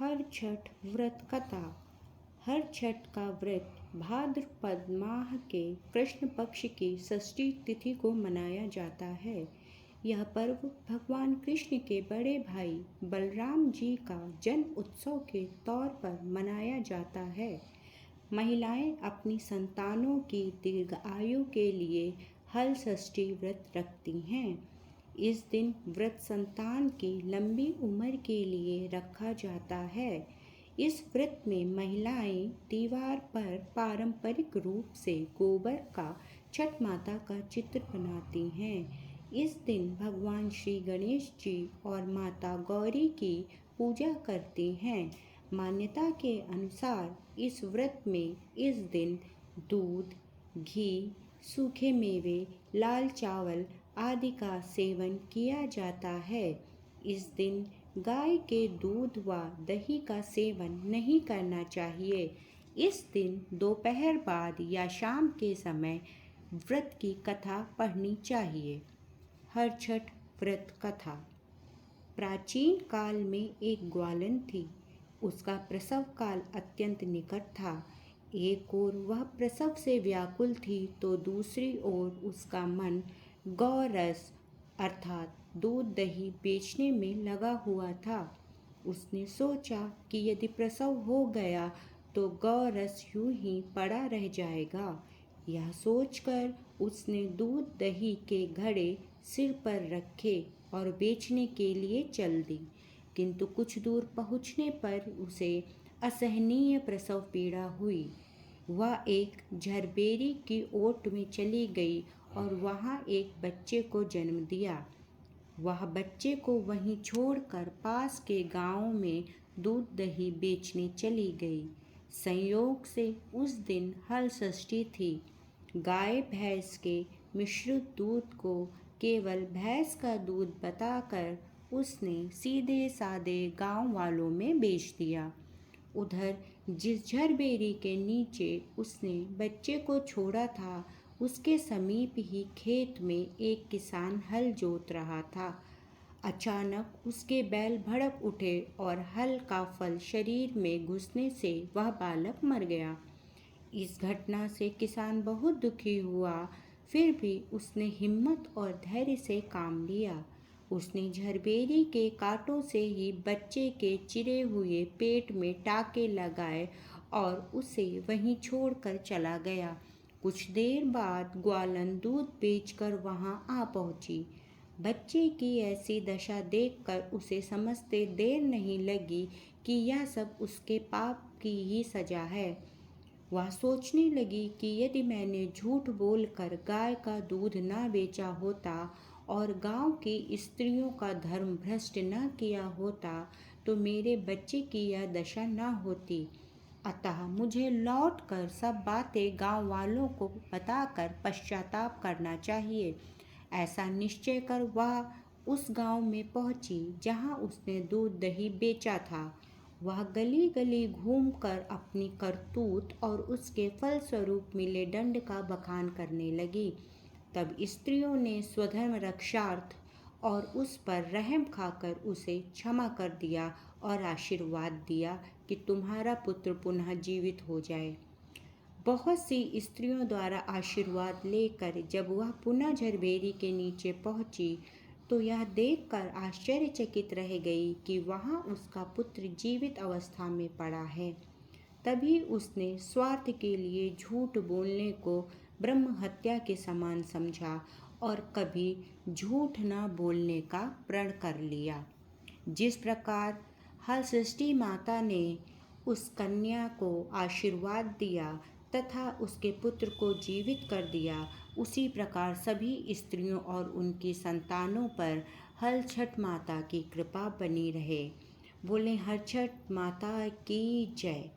हर छठ व्रत कथा। हर छठ का व्रत भाद्रपद माह के कृष्ण पक्ष की षष्ठी तिथि को मनाया जाता है। यह पर्व भगवान कृष्ण के बड़े भाई बलराम जी का जन्म उत्सव के तौर पर मनाया जाता है। महिलाएं अपनी संतानों की दीर्घ आयु के लिए हल षष्ठी व्रत रखती हैं। इस दिन व्रत संतान की लंबी उम्र के लिए रखा जाता है। इस व्रत में महिलाएं दीवार पर पारंपरिक रूप से गोबर का छठ माता का चित्र बनाती हैं। इस दिन भगवान श्री गणेश जी और माता गौरी की पूजा करती हैं। मान्यता के अनुसार इस व्रत में इस दिन दूध, घी, सूखे मेवे, लाल चावल आदि का सेवन किया जाता है। इस दिन गाय के दूध व दही का सेवन नहीं करना चाहिए। इस दिन दोपहर बाद या शाम के समय व्रत की कथा पढ़नी चाहिए। हर छठ व्रत कथा। प्राचीन काल में एक ग्वालन थी। उसका प्रसव काल अत्यंत निकट था। एक ओर वह प्रसव से व्याकुल थी तो दूसरी ओर उसका मन गौरस अर्थात दूध दही बेचने में लगा हुआ था। उसने सोचा कि यदि प्रसव हो गया तो गौरस यूं ही पड़ा रह जाएगा। यह सोचकर उसने दूध दही के घड़े सिर पर रखे और बेचने के लिए चल दी। किंतु कुछ दूर पहुँचने पर उसे असहनीय प्रसव पीड़ा हुई। वह एक झरबेरी की ओट में चली गई और वहाँ एक बच्चे को जन्म दिया। वह बच्चे को वहीं छोड़कर पास के गांव में दूध दही बेचने चली गई। संयोग से उस दिन हल षष्ठी थी। गाय भैंस के मिश्रित दूध को केवल भैंस का दूध बताकर उसने सीधे सादे गांव वालों में बेच दिया। उधर जिस झरबेरी के नीचे उसने बच्चे को छोड़ा था उसके समीप ही खेत में एक किसान हल जोत रहा था। अचानक उसके बैल भड़क उठे और हल का फल शरीर में घुसने से वह बालक मर गया। इस घटना से किसान बहुत दुखी हुआ, फिर भी उसने हिम्मत और धैर्य से काम लिया। उसने झरबेरी के कांटों से ही बच्चे के चिरे हुए पेट में टाके लगाए और उसे वहीं छोड़कर चला गया। कुछ देर बाद ग्वालन दूध बेचकर वहां आ पहुंची। बच्चे की ऐसी दशा देखकर उसे समझते देर नहीं लगी कि यह सब उसके पाप की ही सजा है। वह सोचने लगी कि यदि मैंने झूठ बोलकर गाय का दूध न बेचा होता और गांव की स्त्रियों का धर्म भ्रष्ट न किया होता तो मेरे बच्चे की यह दशा न होती। अतः मुझे लौटकर सब बातें गांव वालों को बताकर पश्चाताप करना चाहिए। ऐसा निश्चय कर वह उस गांव में पहुंची जहां उसने दूध दही बेचा था। वह गली गली घूमकर अपनी करतूत और उसके फलस्वरूप मिले दंड का बखान करने लगी। तब स्त्रियों ने स्वधर्म रक्षार्थ और उस पर रहम खाकर उसे क्षमा कर दिया और आशीर्वाद दिया कि तुम्हारा पुत्र पुनः जीवित हो जाए। बहुत सी स्त्रियों द्वारा आशीर्वाद लेकर जब वह पुनः झरबेरी के नीचे पहुंची तो यह देखकर आश्चर्यचकित रह गई कि वहां उसका पुत्र जीवित अवस्था में पड़ा है। तभी उसने स्वार्थ के लिए झूठ बोलने को ब्रह्म हत्या के समान समझा और कभी झूठ न बोलने का प्रण कर लिया। जिस प्रकार हल षष्ठी माता ने उस कन्या को आशीर्वाद दिया तथा उसके पुत्र को जीवित कर दिया, उसी प्रकार सभी स्त्रियों और उनकी संतानों पर हल छठ माता की कृपा बनी रहे। बोले हर छठ माता की जय।